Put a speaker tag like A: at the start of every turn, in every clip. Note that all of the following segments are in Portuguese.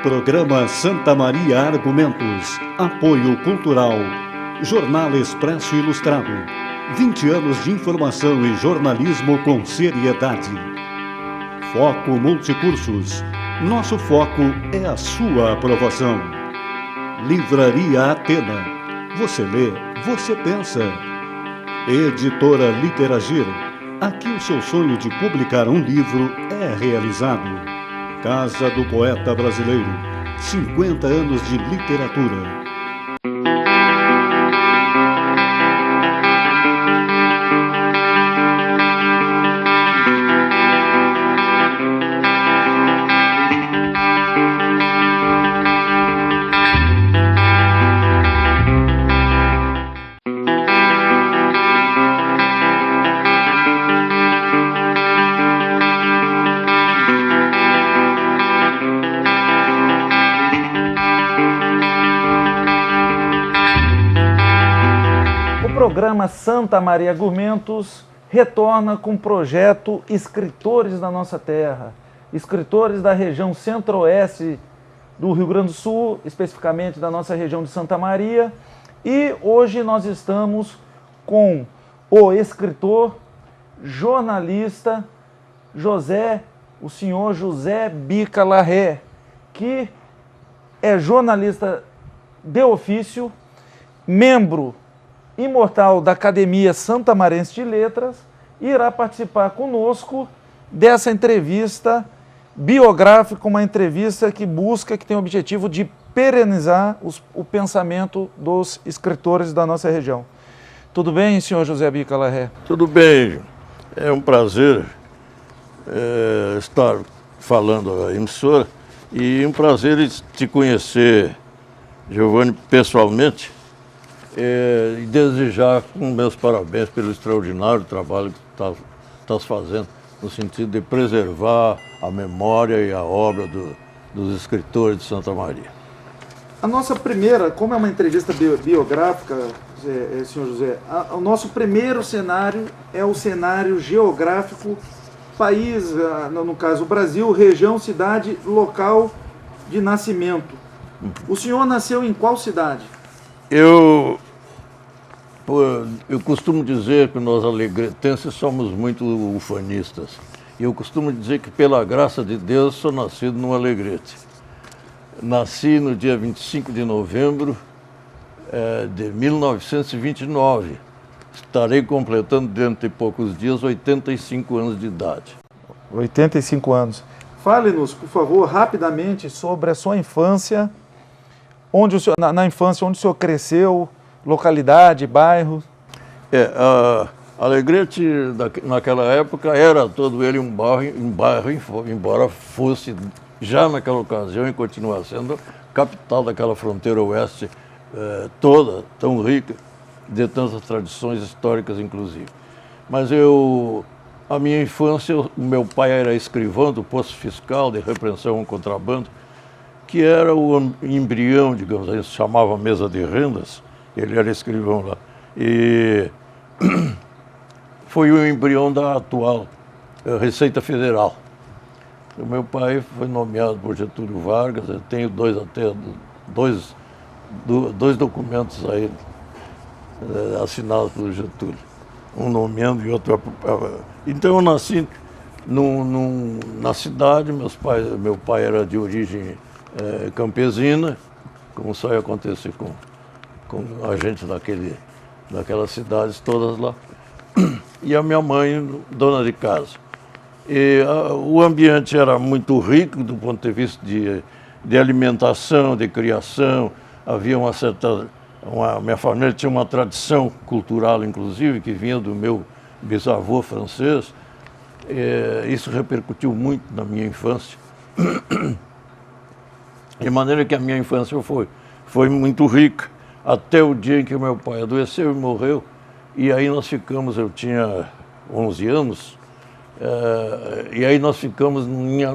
A: Programa Santa Maria Argumentos. Apoio Cultural. Jornal Expresso Ilustrado. 20 anos de informação e jornalismo com seriedade. Foco Multicursos. Nosso foco é a sua aprovação. Livraria Atena. Você lê, você pensa. Editora Literagir. Aqui o seu sonho de publicar um livro é realizado. Casa do Poeta Brasileiro. 50 anos de literatura.
B: O programa Santa Maria Argumentos retorna com o projeto Escritores da Nossa Terra, escritores da região centro-oeste do Rio Grande do Sul, especificamente da nossa região de Santa Maria, e hoje nós estamos com o escritor, jornalista, o senhor José Bica Larré, que é jornalista de ofício, membro imortal da Academia Santamarense de Letras, e irá participar conosco dessa entrevista biográfica, uma entrevista que tem o objetivo de perenizar o pensamento dos escritores da nossa região. Tudo bem, senhor José Bica Larré?
C: Tudo bem, é um prazer estar falando à emissora e um prazer te conhecer, Giovanni, pessoalmente. E desejar meus parabéns pelo extraordinário trabalho que estás fazendo no sentido de preservar a memória e a obra dos escritores de Santa Maria.
B: A nossa primeira, como é uma entrevista biográfica, senhor José, o nosso primeiro cenário é o cenário geográfico, país, no caso o Brasil, região, cidade, local de nascimento. O senhor nasceu em qual cidade?
C: Eu costumo dizer que nós alegretenses somos muito ufanistas. E eu costumo dizer que, pela graça de Deus, sou nascido no Alegrete. Nasci no dia 25 de novembro de 1929. Estarei completando, dentro de poucos dias, 85 anos de idade.
B: 85 anos. Fale-nos, por favor, rapidamente sobre a sua infância. Na infância, onde o senhor cresceu, localidade, bairro?
C: Alegrete, naquela época, era todo ele um bairro, embora fosse, já naquela ocasião, e continua sendo, capital daquela fronteira oeste toda, tão rica, de tantas tradições históricas, inclusive. Mas a minha infância, o meu pai era escrivão do posto fiscal de repreensão ao contrabando, que era o embrião, digamos, a gente chamava mesa de rendas, ele era escrivão lá. E foi o embrião da atual Receita Federal. O meu pai foi nomeado por Getúlio Vargas, eu tenho dois documentos aí assinados por Getúlio, um nomeando e outro. Então eu nasci na cidade, meu pai era de origem campesina, como só ia acontecer com a gente daquelas cidades todas lá, e a minha mãe, dona de casa. O ambiente era muito rico do ponto de vista de alimentação, de criação. Havia minha família tinha uma tradição cultural, inclusive, que vinha do meu bisavô francês. Isso repercutiu muito na minha infância. De maneira que a minha infância foi muito rica, até o dia em que meu pai adoeceu e morreu. E aí nós ficamos, eu tinha 11 anos, e aí nós ficamos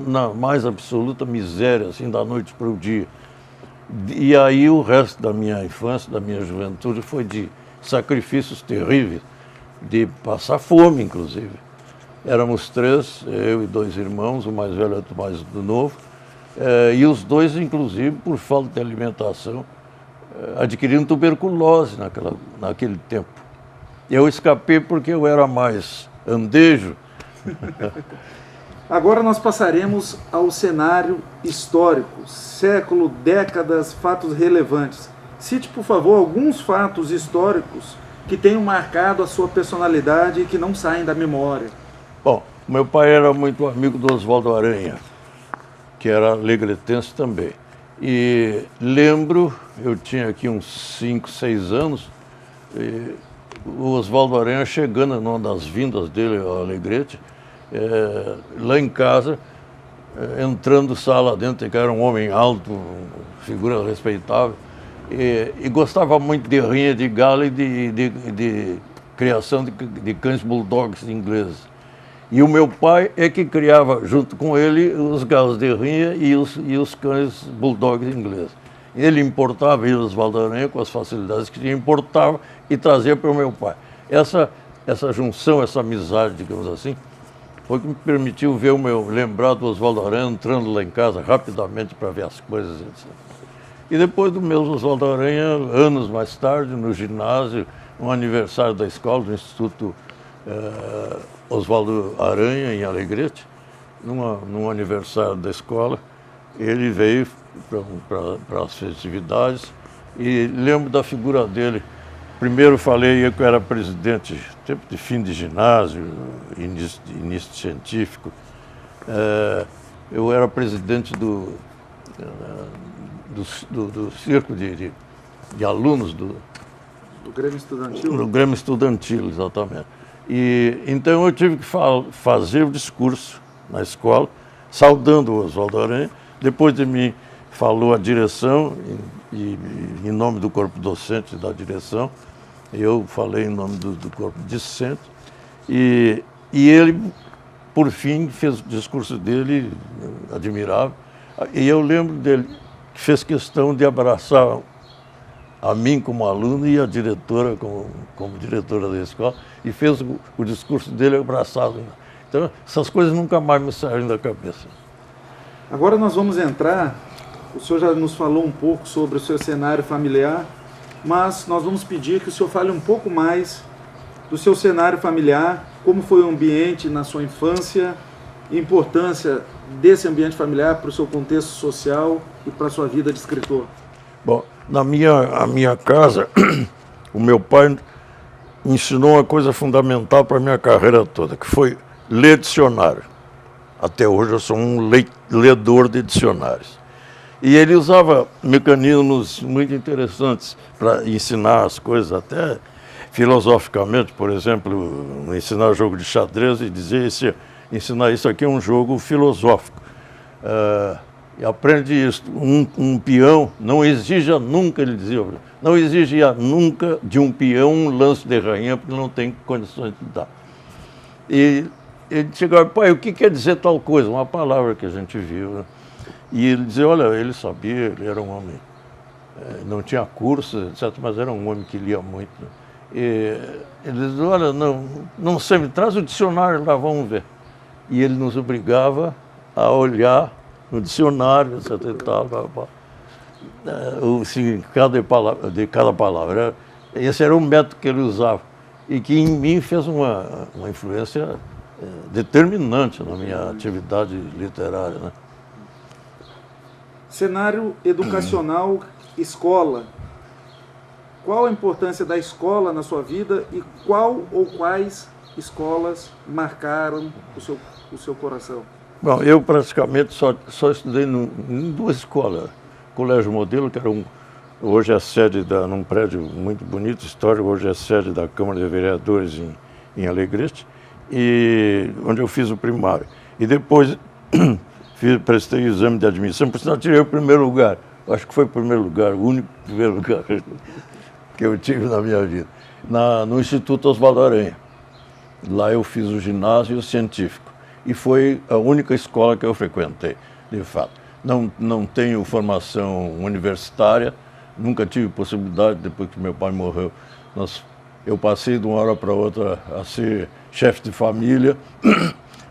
C: na mais absoluta miséria, assim, da noite para o dia. E aí o resto da minha infância, da minha juventude, foi de sacrifícios terríveis, de passar fome, inclusive. Éramos três, eu e dois irmãos, o mais velho e o mais novo, E os dois, inclusive, por falta de alimentação, adquiriram tuberculose naquele tempo. Eu escapei porque eu era mais andejo.
B: Agora nós passaremos ao cenário histórico, século, décadas, fatos relevantes. Cite, por favor, alguns fatos históricos que tenham marcado a sua personalidade e que não saem da memória.
C: Bom, meu pai era muito amigo do Oswaldo Aranha, que era alegretense também. E lembro, eu tinha aqui uns 5, 6 anos, o Oswaldo Aranha chegando numa das vindas dele ao Alegrete, lá em casa, entrando sala dentro, que era um homem alto, figura respeitável, e gostava muito de rinha de galo e de criação de cães bulldogs ingleses. E o meu pai é que criava, junto com ele, os galos de rinha e os cães bulldogs ingleses. Ele importava, ele, Oswaldo Aranha, com as facilidades que tinha, importava e trazia para o meu pai. Essa junção, essa amizade, digamos assim, foi que me permitiu ver lembrar do Oswaldo Aranha entrando lá em casa rapidamente para ver as coisas, etc. E depois do meu Oswaldo Aranha, anos mais tarde, no ginásio, um aniversário da escola, do Instituto Oswaldo Aranha, em Alegrete, num aniversário da escola, ele veio para as festividades e lembro da figura dele. Primeiro falei que eu era presidente, tempo de fim de ginásio, início científico. Eu era presidente do circo de alunos do
B: Grêmio Estudantil?
C: Do Grêmio Estudantil, exatamente. E então eu tive que fazer o discurso na escola, saudando o Oswaldo Aranha. Depois de mim falou a direção, em nome do corpo docente da direção. Eu falei em nome do corpo discente. E ele, por fim, fez o discurso dele, admirável. E eu lembro dele, que fez questão de abraçar a mim como aluno e a diretora como diretora da escola, e fez o discurso dele abraçado. Então, essas coisas nunca mais me saíram da cabeça.
B: Agora nós vamos entrar, o senhor já nos falou um pouco sobre o seu cenário familiar, mas nós vamos pedir que o senhor fale um pouco mais do seu cenário familiar, como foi o ambiente na sua infância, importância desse ambiente familiar para o seu contexto social e para a sua vida de escritor.
C: Bom, a minha casa, o meu pai ensinou uma coisa fundamental para a minha carreira toda, que foi ler dicionário. Até hoje eu sou um ledor de dicionários. E ele usava mecanismos muito interessantes para ensinar as coisas, até filosoficamente, por exemplo, ensinar jogo de xadrez e dizer ensinar isso aqui é um jogo filosófico. E aprende isso. Um peão não exija nunca, ele dizia, não exigia nunca de um peão um lance de rainha, porque não tem condições de dar. E ele chegava, pai, o que quer dizer tal coisa? Uma palavra que a gente viu, né? E ele dizia, olha, ele sabia, ele era um homem, não tinha curso, etc., mas era um homem que lia muito. Né? E ele dizia, olha, não sei, me traz o dicionário lá, vamos ver. E ele nos obrigava a olhar no dicionário, etc. E tal, o significado de cada palavra. Esse era o método que ele usava e que em mim fez uma influência determinante na minha atividade literária, né?
B: Cenário educacional, escola. Qual a importância da escola na sua vida e qual ou quais escolas marcaram o seu coração?
C: Bom, eu praticamente só estudei em duas escolas. Colégio Modelo, que era hoje é sede num prédio muito bonito, histórico, hoje é sede da Câmara de Vereadores em Alegrete, e onde eu fiz o primário. E depois prestei o exame de admissão, por sinal tirei o primeiro lugar. Acho que foi o primeiro lugar, o único primeiro lugar que eu tive na minha vida, no Instituto Oswaldo Aranha. Lá eu fiz o ginásio científico. E foi a única escola que eu frequentei, de fato. Não tenho formação universitária, nunca tive possibilidade, depois que meu pai morreu. Eu passei de uma hora para outra a ser chefe de família,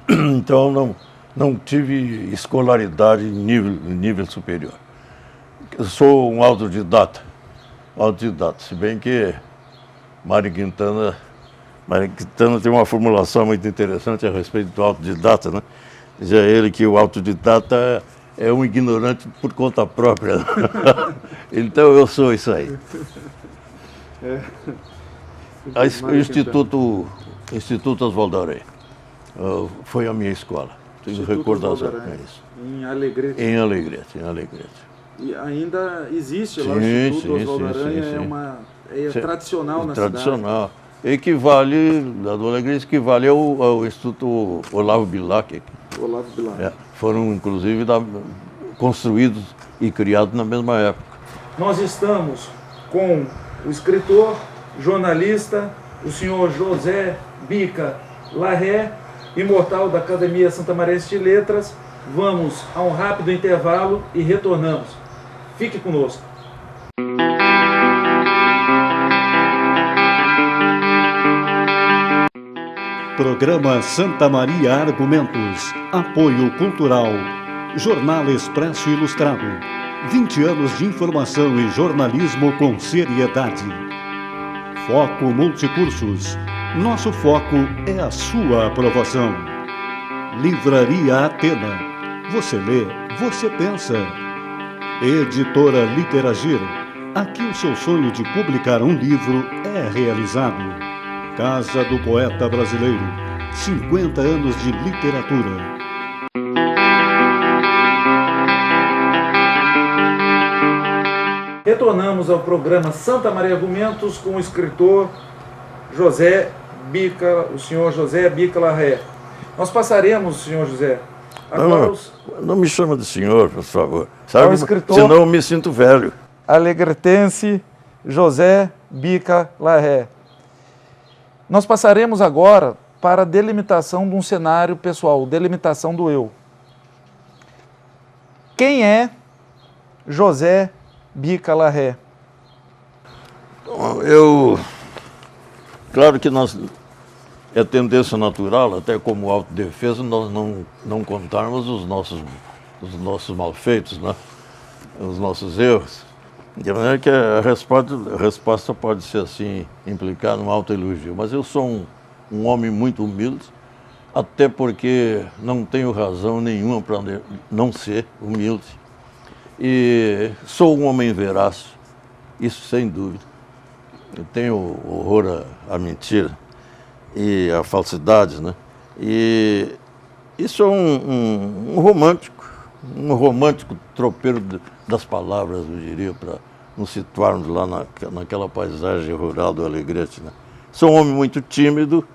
C: então não tive escolaridade em nível superior. Eu sou um autodidata, se bem que Mário Quintana tem uma formulação muito interessante a respeito do autodidata, né? Dizia ele que o autodidata é um ignorante por conta própria. Então eu sou isso aí. O Instituto Oswaldo Aranha foi a minha escola. Tenho recordação.
B: Em Alegrete.
C: Em Alegrete.
B: E ainda existe lá o Instituto Oswaldo Aranha, é tradicional na cidade.
C: Tradicional. Equivale, do Alegrete equivale ao Instituto Olavo Bilac.
B: Olavo Bilac.
C: Foram, inclusive, construídos e criados na mesma época.
B: Nós estamos com o escritor, jornalista, o senhor José Bica Larré, imortal da Academia Santamarense de Letras. Vamos a um rápido intervalo e retornamos. Fique conosco.
A: Programa Santa Maria Argumentos. Apoio Cultural. Jornal Expresso Ilustrado. 20 anos de informação e jornalismo com seriedade. Foco Multicursos. Nosso foco é a sua aprovação. Livraria Atena. Você lê, você pensa. Editora Literagir. Aqui o seu sonho de publicar um livro é realizado. Casa do Poeta Brasileiro, 50 anos de literatura.
B: Retornamos ao programa Santa Maria Argumentos com o escritor José Bica, o senhor José Bica Larré. Nós passaremos, senhor José, agora
C: não me chama de senhor, por favor. Sabe,
B: ao escritor,
C: senão eu me sinto velho.
B: Alegretense José Bica Larré. Nós passaremos agora para a delimitação de um cenário pessoal, delimitação do eu. Quem é José Bica Larré?
C: Claro que é tendência natural, até como autodefesa, nós não contarmos os nossos malfeitos, né? Os nossos erros. De maneira que a resposta pode ser assim, implicar num autoelogio. Mas eu sou um homem muito humilde, até porque não tenho razão nenhuma para não ser humilde. E sou um homem veraz, isso sem dúvida. Eu tenho horror à mentira e à falsidade, né? E sou um romântico tropeiro das palavras, eu diria, para nos situarmos lá naquela paisagem rural do Alegrete, né? Sou um homem muito tímido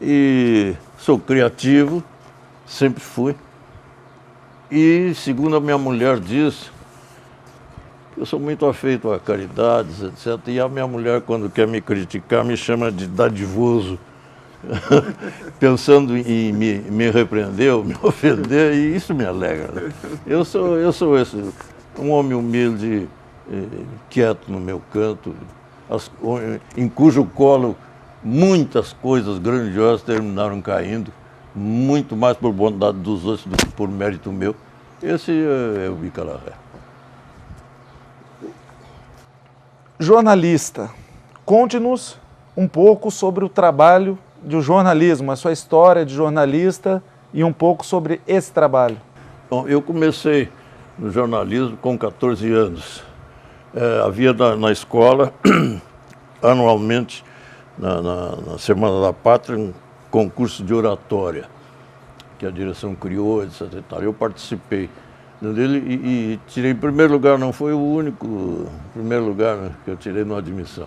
C: e sou criativo, sempre fui. E, segundo a minha mulher diz, eu sou muito afeito a caridades, etc. E a minha mulher, quando quer me criticar, me chama de dadivoso, pensando em me repreender ou me ofender, e isso me alegra, né? Eu sou esse, um homem humilde, quieto no meu canto, em cujo colo muitas coisas grandiosas terminaram caindo, muito mais por bondade dos outros do que por mérito meu. Esse é o Bica Larré.
B: Jornalista, conte-nos um pouco sobre o trabalho do jornalismo, a sua história de jornalista e um pouco sobre esse trabalho.
C: Bom, eu comecei no jornalismo com 14 anos. Havia na escola, anualmente, na Semana da Pátria, um concurso de oratória, que a direção criou, etc. Eu participei dele e tirei em primeiro lugar, não foi o único primeiro lugar, né, que eu tirei na admissão.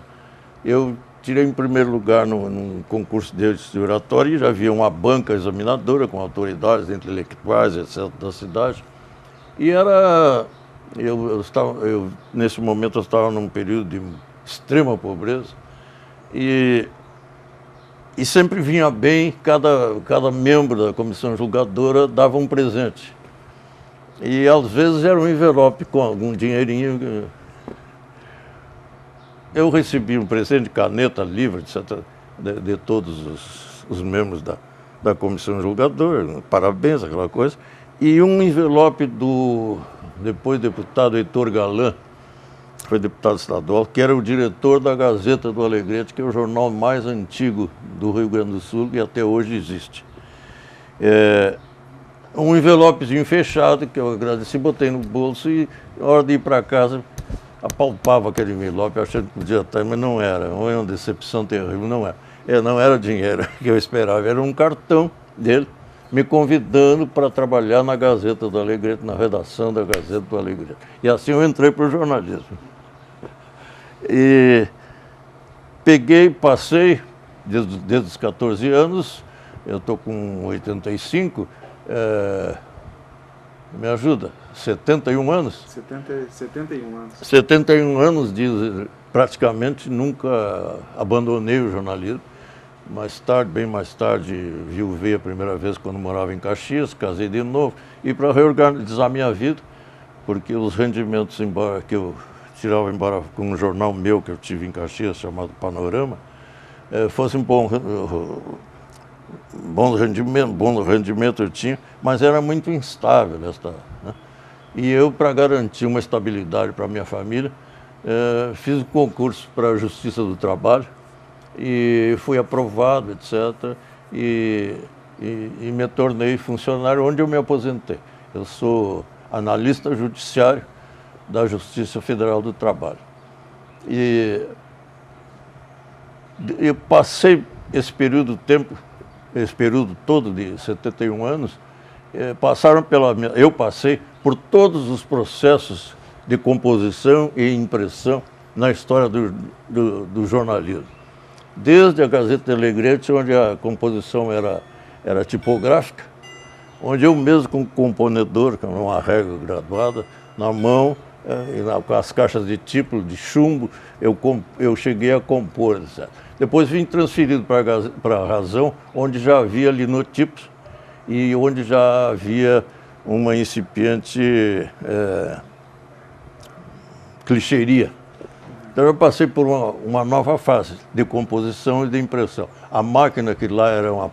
C: Eu tirei em primeiro lugar num concurso de oratória e já havia uma banca examinadora com autoridades intelectuais, etc., da cidade. E nesse momento eu estava num período de extrema pobreza e sempre vinha bem, cada membro da comissão julgadora dava um presente. E às vezes era um envelope com algum dinheirinho. Eu recebi um presente de caneta, livro, etc., de todos os membros da comissão julgadora, parabéns, aquela coisa, e um envelope do depois deputado Heitor Galan, que foi deputado estadual, que era o diretor da Gazeta do Alegrete, que é o jornal mais antigo do Rio Grande do Sul e até hoje existe. Um envelopezinho fechado, que eu agradeci, botei no bolso e, na hora de ir para casa, apalpava aquele envelope, achando que podia estar, mas não era. Uma decepção terrível, não era. Não era dinheiro que eu esperava, era um cartão dele me convidando para trabalhar na Gazeta do Alegrete, na redação da Gazeta do Alegrete. E assim eu entrei para o jornalismo. E passei, desde os 14 anos, eu estou com 85, me ajuda, 71 anos?
B: 71 anos.
C: 71 anos, praticamente nunca abandonei o jornalismo. Mais tarde, bem mais tarde, viuvei a primeira vez quando morava em Caxias, casei de novo, e para reorganizar minha vida, porque os rendimentos que eu tirava embora com um jornal meu que eu tive em Caxias, chamado Panorama, fosse bom rendimento eu tinha, mas era muito instável né? E eu, para garantir uma estabilidade para a minha família, fiz um concurso para a Justiça do Trabalho e fui aprovado, etc. E me tornei funcionário, onde eu me aposentei. Eu sou analista judiciário da Justiça Federal do Trabalho. E eu passei esse período todo de 71 anos, eu passei por todos os processos de composição e impressão na história do jornalismo. Desde a Gazeta do Alegrete, onde a composição era tipográfica, onde eu mesmo com o componedor, com uma régua graduada, na mão, com as caixas de tipo, de chumbo, eu cheguei a compor, etc. Depois vim transferido para a Razão, onde já havia linotipos e onde já havia uma incipiente clichêria. Então eu passei por uma nova fase de composição e de impressão. A máquina que lá era uma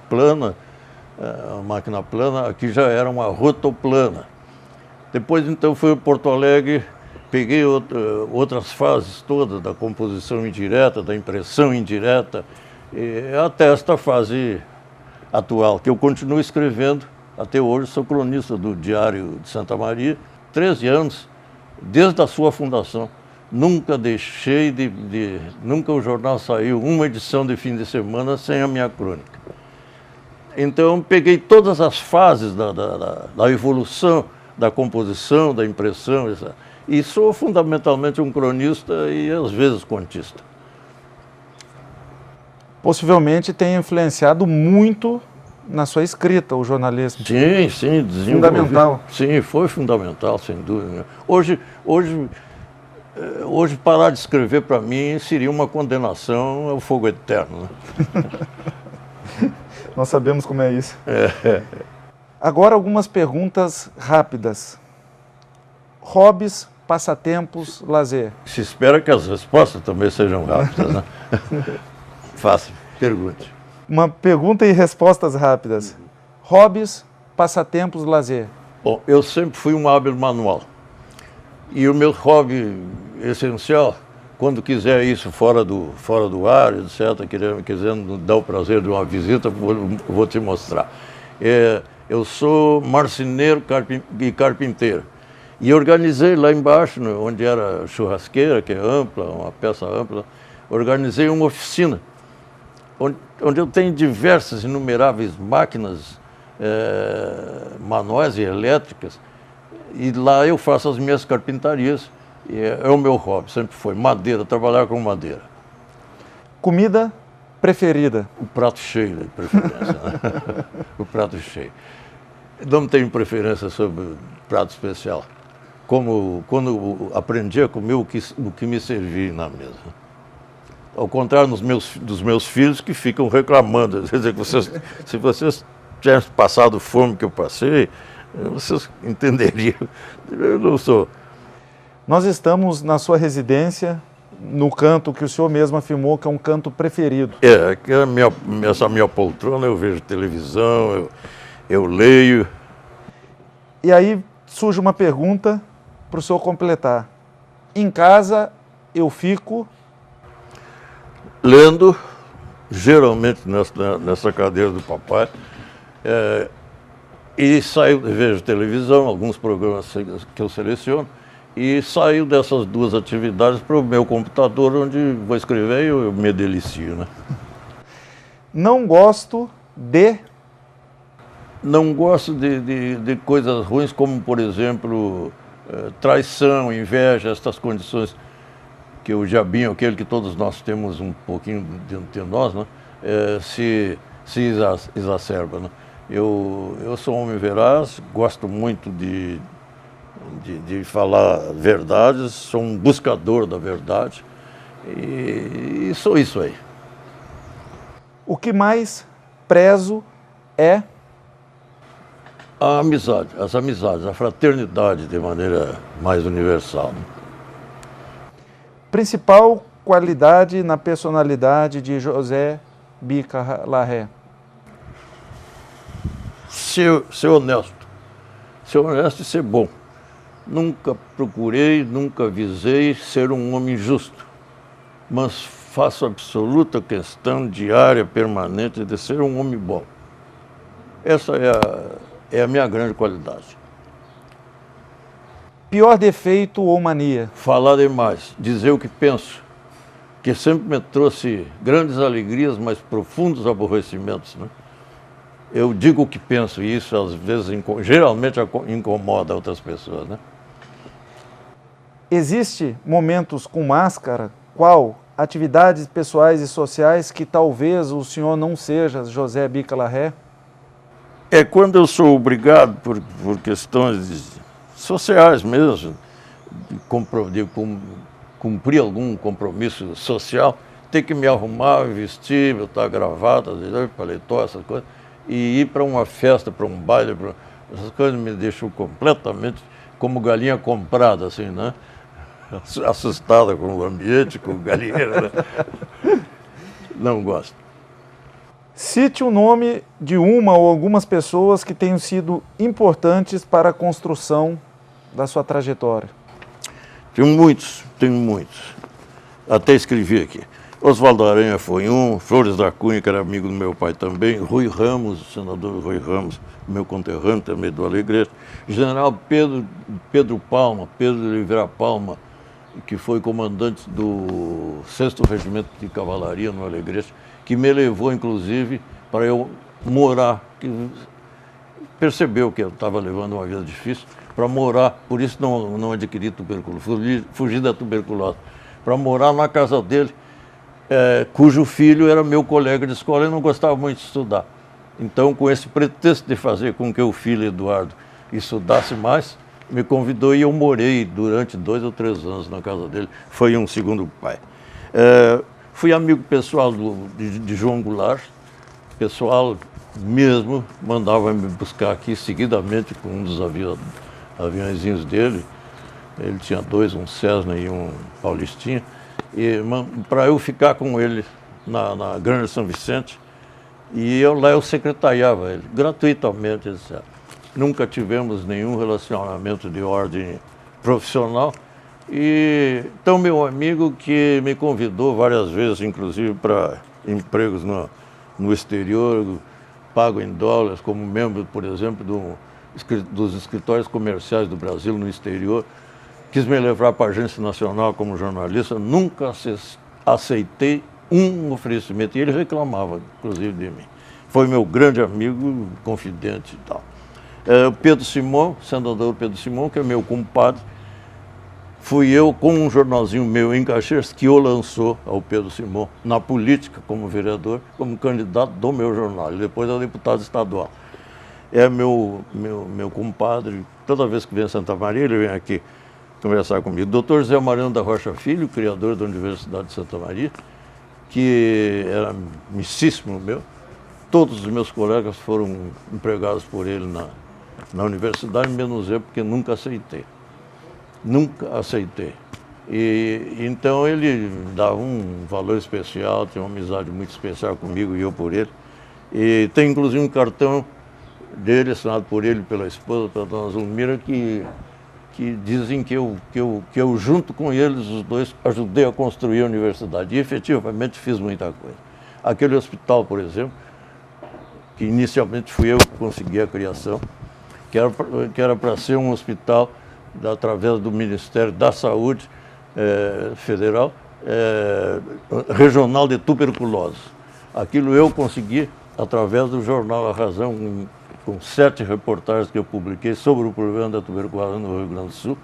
C: máquina plana, aqui já era uma rotoplana. Depois então fui a Porto Alegre, peguei outras fases todas da composição indireta, da impressão indireta, até esta fase atual, que eu continuo escrevendo até hoje. Sou cronista do Diário de Santa Maria, 13 anos, desde a sua fundação. Nunca deixei nunca o jornal saiu uma edição de fim de semana sem a minha crônica. Então peguei todas as fases da evolução, da composição, da impressão, etc. E sou fundamentalmente um cronista e às vezes contista.
B: Possivelmente tenha influenciado muito na sua escrita o jornalismo.
C: Sim,
B: fundamental.
C: Sim, foi fundamental, sem dúvida. Hoje parar de escrever para mim seria uma condenação ao fogo eterno. Né?
B: Nós sabemos como é isso. Agora algumas perguntas rápidas. Hobbies, passatempos, lazer.
C: Se espera que as respostas também sejam rápidas, né? Fácil, pergunte.
B: Uma pergunta e respostas rápidas. Hobbies, passatempos, lazer.
C: Bom, eu sempre fui um hábil manual. E o meu hobby essencial, quando quiser isso fora do ar, etc., querendo dar o prazer de uma visita, vou te mostrar. Eu sou marceneiro e carpinteiro. E organizei lá embaixo, onde era churrasqueira, que é ampla, uma peça ampla, organizei uma oficina, onde eu tenho diversas, inumeráveis máquinas manuais e elétricas, e lá eu faço as minhas carpintarias, e é o meu hobby, sempre foi madeira, trabalhar com madeira.
B: Comida preferida?
C: O prato cheio, de preferência. Né? O prato cheio. Não tenho preferência sobre prato especial. Como quando aprendi a comer o que me servia na mesa. Ao contrário dos meus filhos, que ficam reclamando. Quer dizer, se vocês tivessem passado fome que eu passei, vocês entenderiam. Eu não sou.
B: Nós estamos na sua residência no canto que o senhor mesmo afirmou que é um canto preferido.
C: Que essa minha poltrona eu vejo televisão, eu leio.
B: E aí surge uma pergunta para o senhor completar. Em casa eu fico...
C: lendo, geralmente nessa cadeira do papai, e vejo televisão, alguns programas que eu seleciono, e saio dessas duas atividades para o meu computador, onde vou escrever e eu me delicio, né?
B: Não gosto de...
C: Não gosto de coisas ruins, como, por exemplo, traição, inveja, essas condições que o diabinho, aquele que todos nós temos um pouquinho dentro de nós, né? se exacerba, né? Eu sou um homem veraz, gosto muito de falar verdades, sou um buscador da verdade e sou isso aí.
B: O que mais prezo é...
C: a amizade, as amizades, a fraternidade de maneira mais universal.
B: Principal qualidade na personalidade de José Bica Larré?
C: Ser honesto. Ser honesto e ser bom. Nunca procurei, nunca visei ser um homem justo, mas faço absoluta questão diária, permanente, de ser um homem bom. Essa é a minha grande qualidade.
B: Pior defeito ou mania?
C: Falar demais, dizer o que penso, que sempre me trouxe grandes alegrias, mas profundos aborrecimentos, né? Eu digo o que penso e isso às vezes, geralmente incomoda outras pessoas, né?
B: Existe momentos com máscara? Qual? Atividades pessoais e sociais que talvez o senhor não seja José Bica Larré?
C: Quando eu sou obrigado por questões sociais mesmo, de cumprir algum compromisso social, ter que me arrumar, vestir, botar gravata, paletó, essas coisas, e ir para uma festa, para um baile, essas coisas me deixam completamente como galinha comprada, assim, né? Assustada com o ambiente, com o galinheiro, né? Não gosto.
B: Cite o nome de uma ou algumas pessoas que tenham sido importantes para a construção da sua trajetória.
C: Tenho muitos. Até escrevi aqui. Oswaldo Aranha foi um, Flores da Cunha, que era amigo do meu pai também, Rui Ramos, o senador Rui Ramos, meu conterrâneo também do Alegrete, General Pedro Palma, Pedro de Oliveira Palma, que foi comandante do 6º Regimento de Cavalaria no Alegrete, que me levou, inclusive, para eu morar, que percebeu que eu estava levando uma vida difícil, para morar, por isso não adquiri tuberculose, fugi da tuberculose, para morar na casa dele, cujo filho era meu colega de escola e não gostava muito de estudar. Então, com esse pretexto de fazer com que o filho Eduardo estudasse mais, me convidou e eu morei durante 2 ou 3 anos na casa dele. Foi um segundo pai. Fui amigo pessoal de João Goulart, pessoal mesmo, mandava me buscar aqui seguidamente com um dos aviãozinhos dele. Ele tinha 2, um Cessna e um Paulistinha. E para eu ficar com ele na Grande São Vicente, e lá eu secretariava ele, gratuitamente, etc. Nunca tivemos nenhum relacionamento de ordem profissional. E então meu amigo que me convidou várias vezes, inclusive para empregos no exterior, pago em dólares, como membro, por exemplo, dos escritórios comerciais do Brasil no exterior, quis me levar para a Agência Nacional como jornalista, nunca aceitei um oferecimento, e ele reclamava, inclusive, de mim. Foi meu grande amigo, confidente e tal. Pedro Simão, senador Pedro Simão, que é meu compadre, fui eu com um jornalzinho meu em Caxias que o lançou ao Pedro Simão na política como vereador, como candidato do meu jornal, e depois a deputado estadual. É meu compadre, toda vez que vem a Santa Maria, ele vem aqui conversar comigo. Dr. Zé Mariano da Rocha Filho, criador da Universidade de Santa Maria, que era amicíssimo meu. Todos os meus colegas foram empregados por ele na universidade, menos eu, porque nunca aceitei. Nunca aceitei. E então ele dava um valor especial, tinha uma amizade muito especial comigo e eu por ele. E tem inclusive um cartão dele, assinado por ele e pela esposa, pela dona Zulmira, que dizem que eu, junto com eles, os dois, ajudei a construir a universidade. E efetivamente fiz muita coisa. Aquele hospital, por exemplo, que inicialmente fui eu que consegui a criação, que era para ser um hospital através do Ministério da Saúde Federal, regional de tuberculose. Aquilo eu consegui através do jornal A Razão, com 7 reportagens que eu publiquei sobre o problema da tuberculose no Rio Grande do Sul.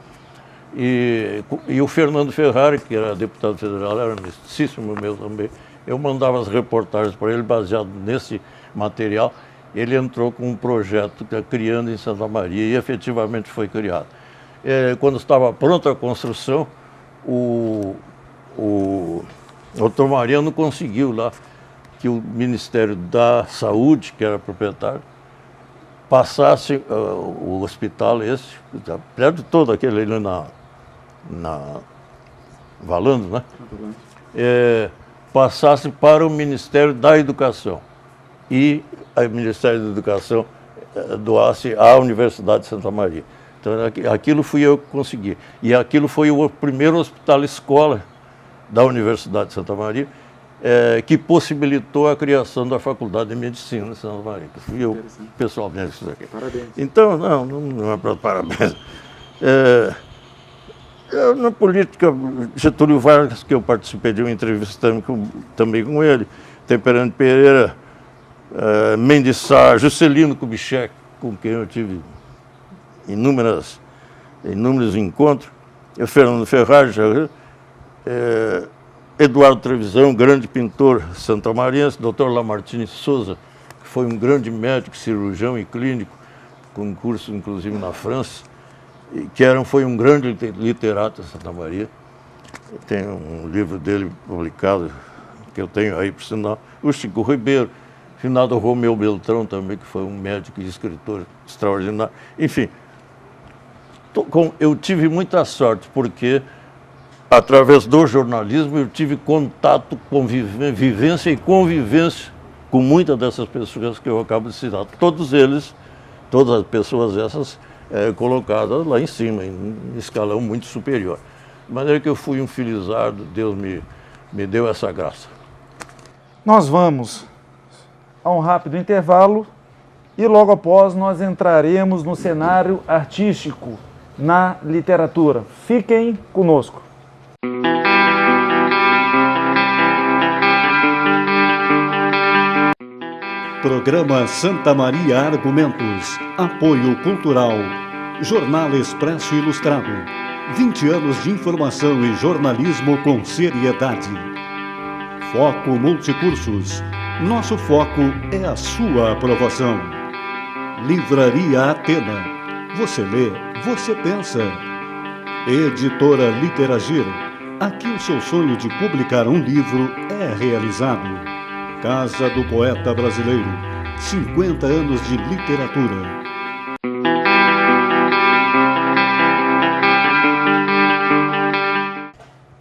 C: E o Fernando Ferrari, que era deputado federal, era amicíssimo meu também, eu mandava as reportagens para ele baseado nesse material. Ele entrou com um projeto criando em Santa Maria e efetivamente foi criado. Quando estava pronta a construção, o Dr. Mariano conseguiu lá que o Ministério da Saúde, que era proprietário, passasse o hospital esse, perto de todo aquele ali na Valando, né? Passasse para o Ministério da Educação. E o Ministério da Educação doasse à Universidade de Santa Maria. Então, aquilo fui eu que consegui. E aquilo foi o primeiro hospital-escola da Universidade de Santa Maria, que possibilitou a criação da Faculdade de Medicina de Santa Maria. Que fui eu, pessoalmente, isso aqui. Parabéns. Então, não é para parabéns. Na política, Getúlio Vargas, que eu participei de uma entrevista também com ele, Temperante Pereira, Mendes Sá, Juscelino Kubitschek, com quem eu tive inúmeros encontros, Fernando Ferrari, Eduardo Trevisão, grande pintor santamariense, Dr. Lamartine Souza, que foi um grande médico, cirurgião e clínico, com curso inclusive na França, que foi um grande literato em Santa Maria. Tem um livro dele publicado, que eu tenho aí por sinal, o Chico Ribeiro, finado Romeu Beltrão também, que foi um médico e escritor extraordinário. Enfim, eu tive muita sorte, porque através do jornalismo eu tive contato, vivência e convivência com muitas dessas pessoas que eu acabo de citar. Todas as pessoas essas colocadas lá em cima, em um escalão muito superior. De maneira que eu fui um felizardo, Deus me deu essa graça.
B: Nós vamos a um rápido intervalo e logo após nós entraremos no cenário artístico, na literatura. Fiquem conosco.
A: Programa Santa Maria Argumentos. Apoio Cultural. Jornal Expresso Ilustrado. 20 anos de informação e jornalismo com seriedade. Foco Multicursos. Nosso foco é a sua aprovação. Livraria Atena. Você lê, você pensa. Editora Literagir. Aqui o seu sonho de publicar um livro é realizado. Casa do Poeta Brasileiro, 50 anos de literatura.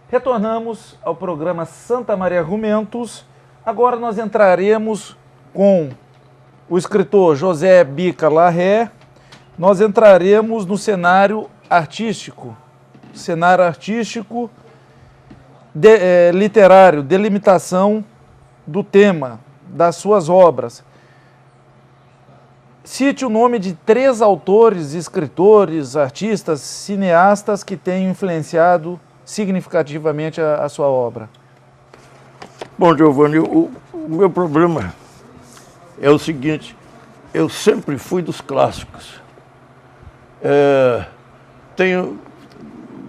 B: Retornamos ao programa Santa Maria Argumentos. Agora nós entraremos com o escritor José Bica Larré. Nós entraremos no cenário artístico. Cenário artístico literário, delimitação do tema das suas obras. Cite o nome de 3 autores, escritores, artistas, cineastas que tenham influenciado significativamente a sua obra.
C: Bom, Giovanni, o meu problema é o seguinte: eu sempre fui dos clássicos.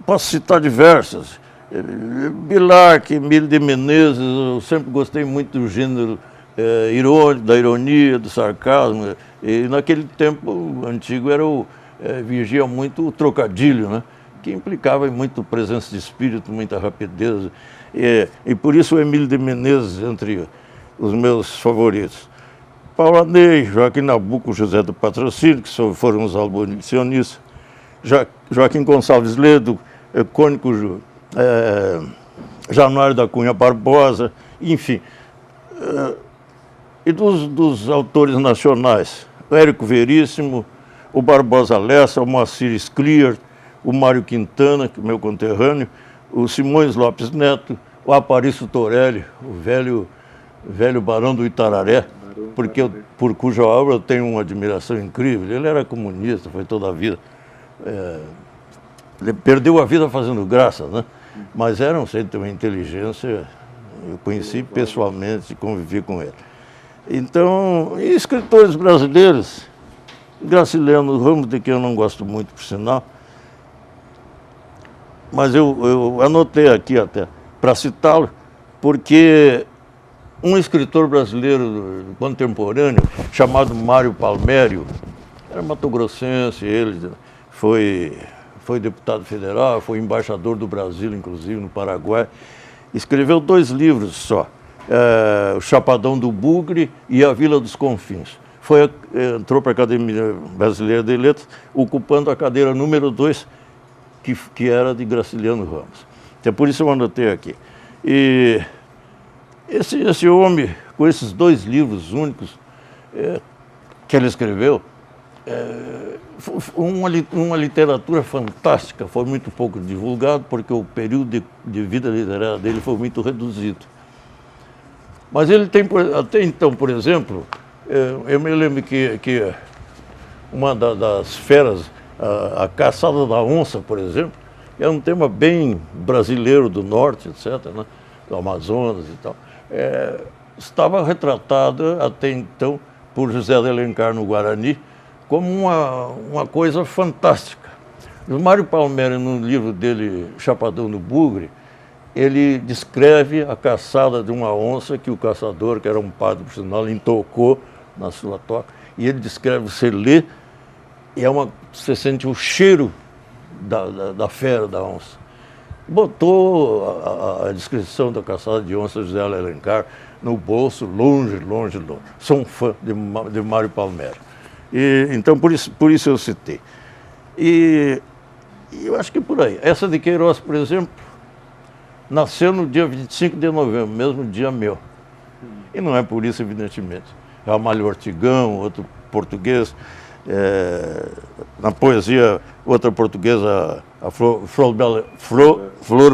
C: Posso citar diversas. Bilac, Emílio de Menezes, eu sempre gostei muito do gênero irônico, da ironia, do sarcasmo. E naquele tempo antigo vigia muito o trocadilho, né? Que implicava em muita presença de espírito, muita rapidez. E por isso o Emílio de Menezes entre os meus favoritos. Paulo Ney, Joaquim Nabuco, José do Patrocínio, que foram os abolicionistas. Joaquim Gonçalves Ledo, Cônico Januário da Cunha Barbosa, enfim. E dos autores nacionais, o Érico Veríssimo, o Barbosa Lessa, o Moacir Scliar, o Mário Quintana, que é meu conterrâneo, o Simões Lopes Neto, o Aparício Torelli, o velho Barão do Itararé, por cuja obra eu tenho uma admiração incrível. Ele era comunista, foi toda a vida. Ele perdeu a vida fazendo graça, né? Mas era um centro de uma inteligência, eu conheci pessoalmente e convivi com ele. Então, e escritores brasileiros, Graciliano Ramos, de quem eu não gosto muito, por sinal, mas eu anotei aqui até, para citá-lo, porque um escritor brasileiro contemporâneo, chamado Mário Palmério, era matogrossense, ele foi deputado federal, foi embaixador do Brasil, inclusive, no Paraguai, escreveu 2 livros só, O Chapadão do Bugre e A Vila dos Confins. Entrou para a Academia Brasileira de Letras, ocupando a cadeira número 2, que era de Graciliano Ramos. Então, por isso eu anotei aqui. E esse homem, com esses 2 livros únicos que ele escreveu, uma literatura fantástica, foi muito pouco divulgado, porque o período de vida literária dele foi muito reduzido. Mas ele tem, até então, por exemplo, eu me lembro que uma das feras, a caçada da onça, por exemplo, é um tema bem brasileiro do norte, etc., né? Do Amazonas e tal. Estava retratada até então por José de Alencar no Guarani como uma coisa fantástica. O Mário Palmério, no livro dele, Chapadão do Bugre, ele descreve a caçada de uma onça que o caçador, que era um padre, por sinal, intocou na sua toca, e ele descreve, você lê, e você sente o cheiro da fera, da onça. Botou a descrição da caçada de onça José de Alencar no bolso, longe, longe, longe. Sou um fã de Mário Palmério. Então, por isso eu citei. E eu acho que por aí. Essa de Queiroz, por exemplo, nasceu no dia 25 de novembro, mesmo dia meu. E não é por isso, evidentemente. Ramalho Ortigão, outro português. Na poesia, outra portuguesa, a Flor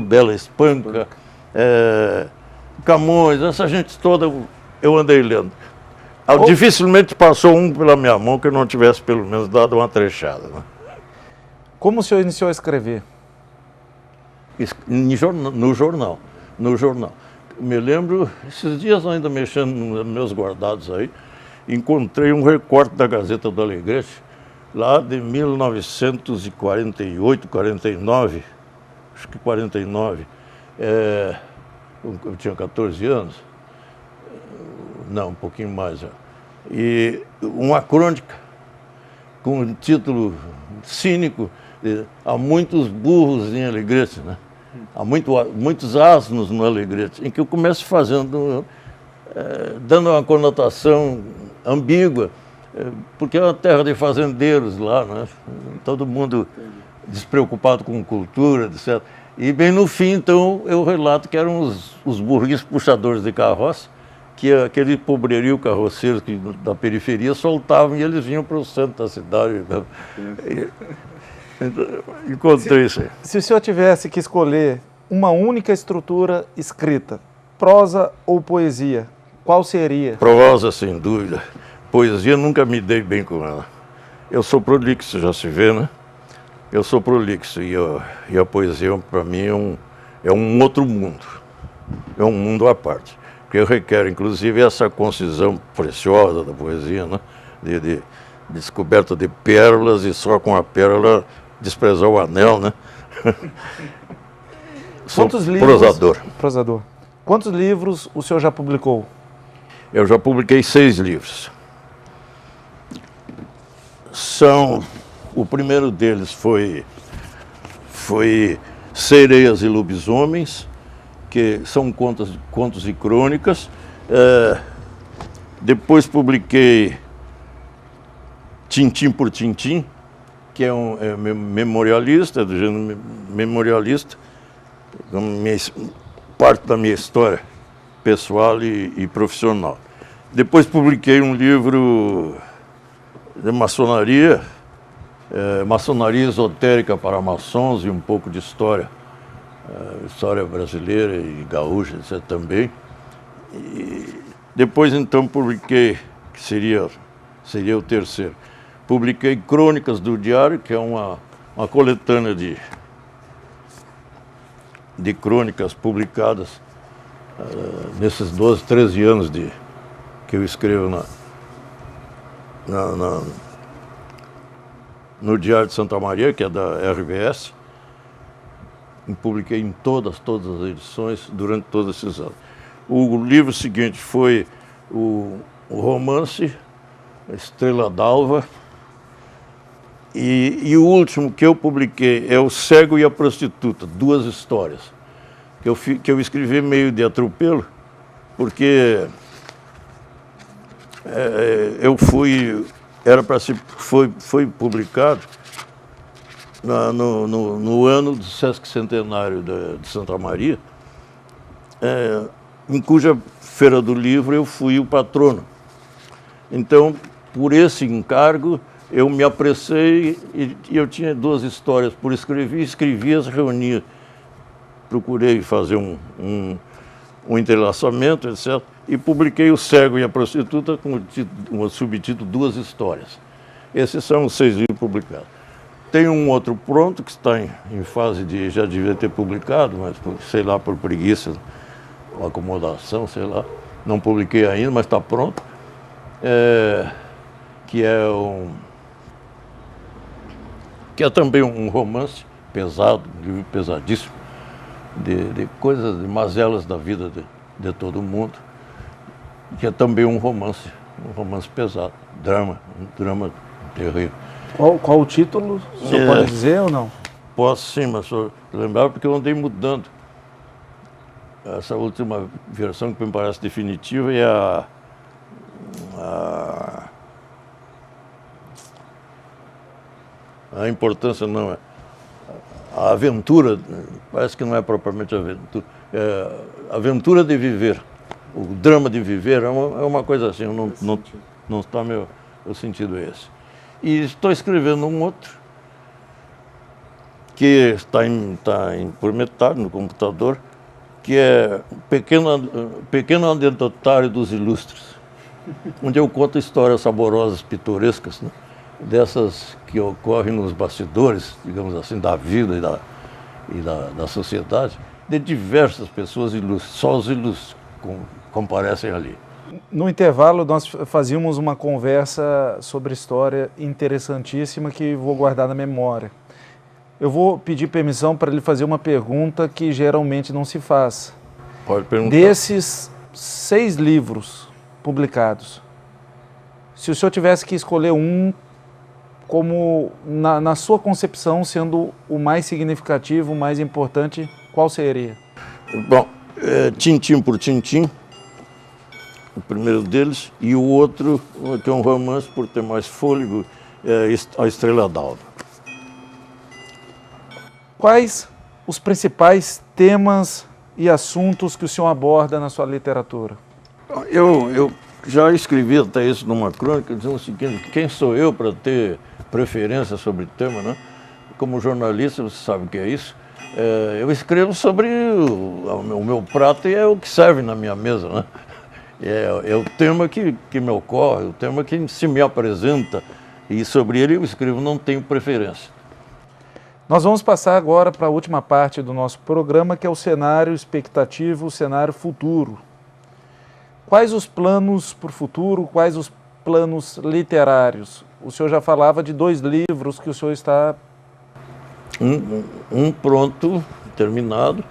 C: Bela Espanca. Camões, essa gente toda eu andei lendo. Dificilmente passou um pela minha mão que eu não tivesse pelo menos dado uma trechada. Né?
B: Como o senhor iniciou a escrever?
C: No jornal. Me lembro, esses dias ainda mexendo nos meus guardados aí, encontrei um recorte da Gazeta do Alegrete, lá de 1948, 49, acho que 49. Eu tinha 14 anos. Não, um pouquinho mais já. E uma crônica com um título cínico, há muitos burros em Alegrete, né? Há muitos asnos no Alegrete, em que eu começo fazendo, dando uma conotação ambígua, porque é uma terra de fazendeiros lá, né? Todo mundo despreocupado com cultura, etc. E bem no fim, então, eu relato que eram os burgueses puxadores de carroça, que aquele pobrerio carroceiro da periferia soltavam e eles vinham para o centro da cidade. Encontrei isso aí.
B: Se o senhor tivesse que escolher uma única estrutura escrita, prosa ou poesia, qual seria?
C: Prosa, sem dúvida. Poesia, nunca me dei bem com ela. Eu sou prolixo, já se vê, né? Eu sou prolixo e a poesia, para mim, é um outro mundo. É um mundo à parte. Porque requer, inclusive, essa concisão preciosa da poesia, né? De descoberta de pérolas e só com a pérola desprezar o anel, né?
B: Quantos livros? Prosador. Quantos livros o senhor já publicou?
C: Eu já publiquei 6 livros. O primeiro deles foi Sereias e Lobisomens, que são contos e crônicas. Depois publiquei Tintim por Tintim, que é memorialista, do gênero memorialista. parte da minha história pessoal e profissional. Depois publiquei um livro de maçonaria, maçonaria esotérica para maçons e um pouco de história, história brasileira e gaúcha, etc. também. E depois então publiquei, que seria o terceiro, publiquei Crônicas do Diário, que é uma coletânea de crônicas publicadas nesses 12, 13 anos que eu escrevo no Diário de Santa Maria, que é da RBS. Publiquei em todas as edições durante todos esses anos. O livro seguinte foi o romance Estrela d'Alva, e o último que eu publiquei é O Cego e a Prostituta, 2 histórias, que eu escrevi meio de atropelo, porque foi publicado no ano do Sesc Centenário de Santa Maria, em cuja Feira do Livro eu fui o patrono. Então, por esse encargo, eu me apressei e eu tinha 2 histórias por escrever, escrevi-as, reunia, procurei fazer um entrelaçamento, etc. E publiquei O Cego e a Prostituta com o subtítulo 2 histórias. Esses são os 6 livros publicados. Tem um outro pronto que está em fase de, já devia ter publicado, mas sei lá, por preguiça, ou acomodação, sei lá, não publiquei ainda, mas está pronto. Que é também um romance pesado, um livro pesadíssimo, de coisas, de mazelas da vida de todo mundo, que é também um romance pesado, um drama terrível.
B: Qual o título? O senhor pode dizer ou não?
C: Posso sim, mas só lembrar porque eu andei mudando. Essa última versão que me parece definitiva é a importância não é a aventura, parece que não é propriamente aventura, aventura de viver, o drama de viver é uma coisa assim, não está meu sentido esse. E estou escrevendo um outro que está por metade no computador, que é Pequeno Anedotário dos Ilustres, onde eu conto histórias saborosas, pitorescas, né? Dessas que ocorrem nos bastidores, digamos assim, da vida e da sociedade, de diversas pessoas ilustres, só os ilustres comparecem ali.
B: No intervalo, nós fazíamos uma conversa sobre história interessantíssima que vou guardar na memória. Eu vou pedir permissão para ele fazer uma pergunta que geralmente não se faz.
C: Pode perguntar.
B: Desses 6 livros publicados, se o senhor tivesse que escolher um como, na sua concepção, sendo o mais significativo, o mais importante, qual seria?
C: Bom, Tintim por Tintim, o primeiro deles, e o outro, que é um romance, por ter mais fôlego, é A Estrela d'Alva.
B: Quais os principais temas e assuntos que o senhor aborda na sua literatura?
C: Eu já escrevi até isso numa crônica, dizendo o seguinte: quem sou eu para ter preferência sobre o tema, né? Como jornalista, você sabe o que é isso. Eu escrevo o meu prato e é o que serve na minha mesa, né? É o tema que me ocorre, o tema que se me apresenta, e sobre ele eu escrevo, não tenho preferência.
B: Nós vamos passar agora para a última parte do nosso programa, que é o cenário expectativo, o cenário futuro. Quais os planos para o futuro, quais os planos literários? O senhor já falava de 2 livros que o senhor está...
C: Um pronto, terminado,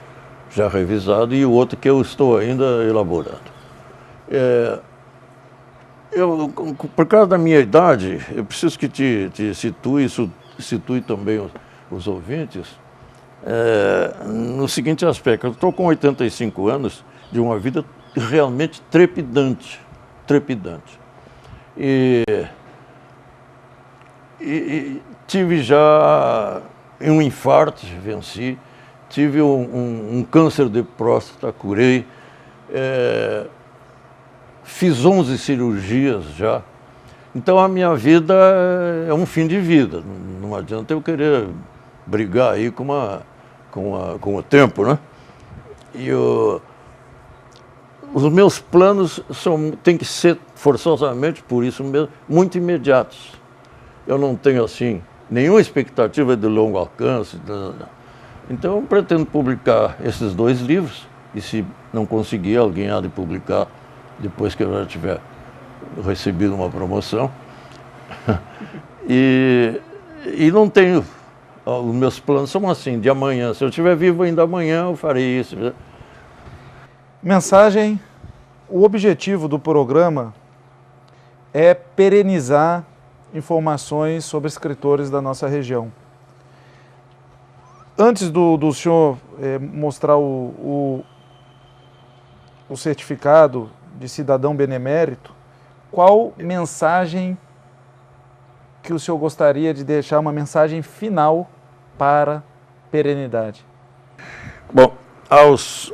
C: já revisado, e o outro que eu estou ainda elaborando. Por causa da minha idade, eu preciso que te situe também os ouvintes, no seguinte aspecto: eu estou com 85 anos de uma vida realmente trepidante. E tive já um infarto, venci, tive um câncer de próstata, curei, fiz 11 cirurgias já. Então a minha vida é um fim de vida, não adianta eu querer brigar aí com o tempo, né? E os meus planos têm que ser, forçosamente, por isso mesmo, muito imediatos. Eu não tenho, assim, nenhuma expectativa de longo alcance. Então, eu pretendo publicar esses 2 livros, e se não conseguir, alguém há de publicar depois que eu já tiver recebido uma promoção. E não tenho... Os meus planos são assim, de amanhã. Se eu estiver vivo ainda amanhã, eu farei isso.
B: Mensagem: o objetivo do programa é perenizar informações sobre escritores da nossa região. Antes do senhor mostrar o certificado de cidadão benemérito, qual mensagem que o senhor gostaria de deixar, uma mensagem final para perenidade?
C: Bom, aos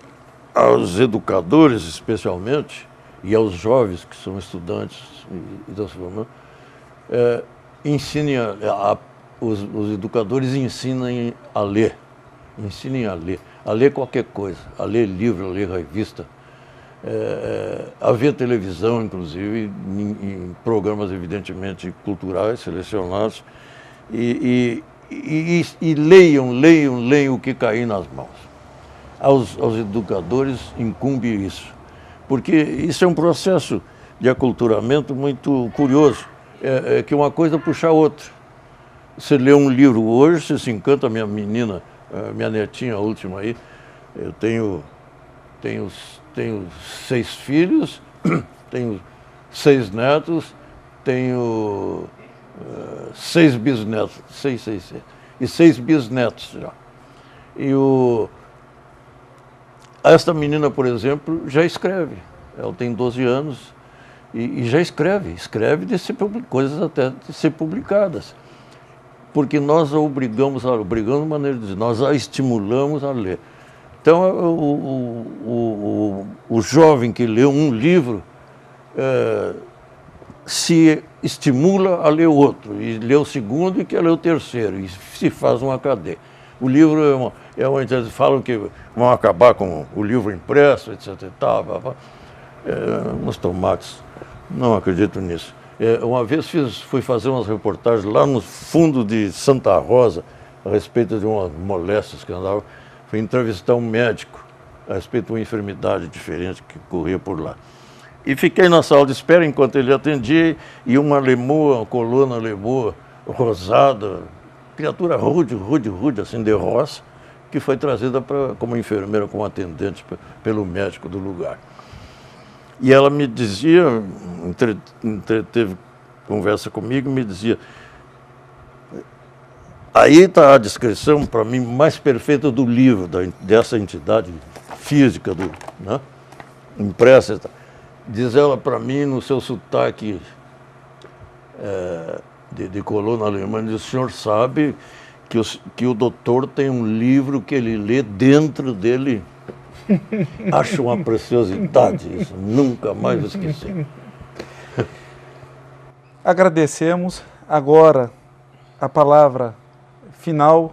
C: educadores, especialmente, e aos jovens que são estudantes e estão se formando, os educadores ensinem a ler, a ler qualquer coisa, a ler livro, a ler revista, a ver televisão, inclusive, em programas evidentemente culturais, selecionados, e leiam o que cair nas mãos. Aos educadores incumbe isso, porque isso é um processo de aculturamento muito curioso, que uma coisa puxa a outra. Você lê um livro hoje, você se encanta. Minha menina, minha netinha, a última aí, eu tenho 6 filhos, tenho 6 netos, tenho 6 bisnetos, 6, e 6 bisnetos já. Esta menina, por exemplo, já escreve. Ela tem 12 anos e já escreve coisas até de ser publicadas. Porque nós a obrigamos maneira de dizer, nós a estimulamos a ler. Então, o jovem que lê um livro se estimula a ler o outro, e lê o segundo e quer ler o terceiro, e se faz uma cadeia. O livro falam que vão acabar com o livro impresso, etc. E tal, uns tomates, não acredito nisso. Uma vez fui fazer umas reportagens lá no fundo de Santa Rosa, a respeito de umas moléstias que andavam. Fui entrevistar um médico a respeito de uma enfermidade diferente que corria por lá. E fiquei na sala de espera enquanto ele atendia, e uma lemoa, uma coluna lemoa, rosada, criatura rude, assim, de roça, que foi trazida como enfermeira, como atendente pelo médico do lugar. E ela me dizia, teve conversa comigo, me dizia: aí está a descrição, para mim, mais perfeita do livro, dessa entidade física, né, impressa. Diz ela para mim, no seu sotaque de coluna alemã, diz: o senhor sabe que o doutor tem um livro que ele lê dentro dele. Acho uma preciosidade isso, nunca mais esqueci.
B: Agradecemos. Agora, a palavra final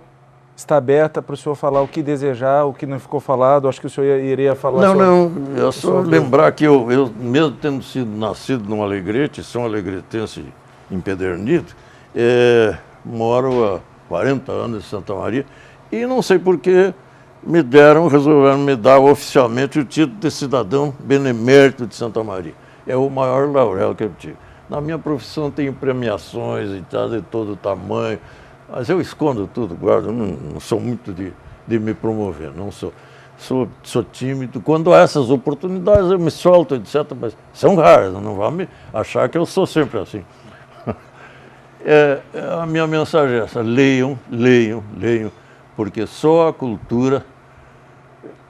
B: está aberta para o senhor falar o que desejar, o que não ficou falado. Acho que o senhor iria falar
C: Não, é só lembrar que eu, mesmo tendo sido nascido num Alegrete, sou um alegretense empedernido, moro há 40 anos em Santa Maria, e não sei por que resolveram me dar oficialmente o título de cidadão benemérito de Santa Maria. É o maior laurel que eu tive. Na minha profissão tenho premiações e tal, de todo tamanho, mas eu escondo tudo, guardo, não sou muito de me promover, não sou. Sou tímido. Quando há essas oportunidades eu me solto, etc., mas são raras, não vão me achar que eu sou sempre assim. A minha mensagem é essa: leiam, porque só a cultura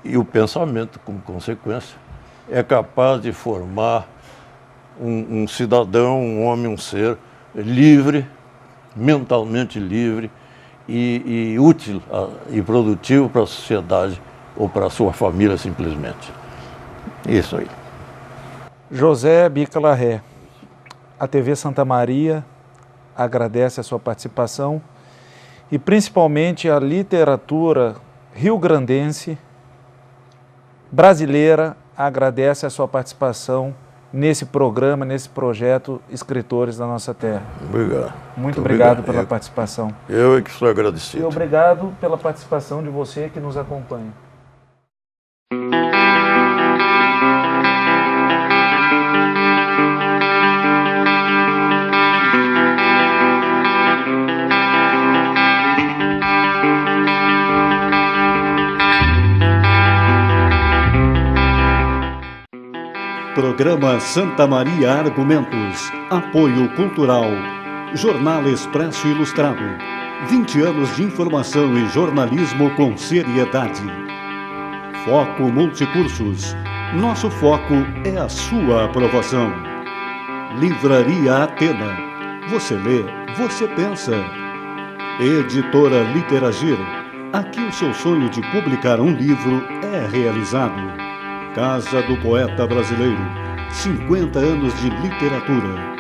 C: e o pensamento, como consequência, é capaz de formar um cidadão, um homem, um ser livre, mentalmente livre, e útil e produtivo para a sociedade ou para a sua família simplesmente. Isso aí.
B: José Bica Larré, a TV Santa Maria agradece a sua participação e principalmente a literatura rio-grandense brasileira agradece a sua participação nesse programa, nesse projeto Escritores da Nossa Terra.
C: Obrigado.
B: Muito obrigado pela participação.
C: Eu é que sou agradecido.
B: E obrigado pela participação de você que nos acompanha.
A: Programa Santa Maria Argumentos. Apoio Cultural. Jornal Expresso Ilustrado. 20 anos de informação e jornalismo com seriedade. Foco Multicursos. Nosso foco é a sua aprovação. Livraria Atena. Você lê, você pensa. Editora Literagir. Aqui o seu sonho de publicar um livro é realizado. Casa do Poeta Brasileiro, 50 anos de literatura.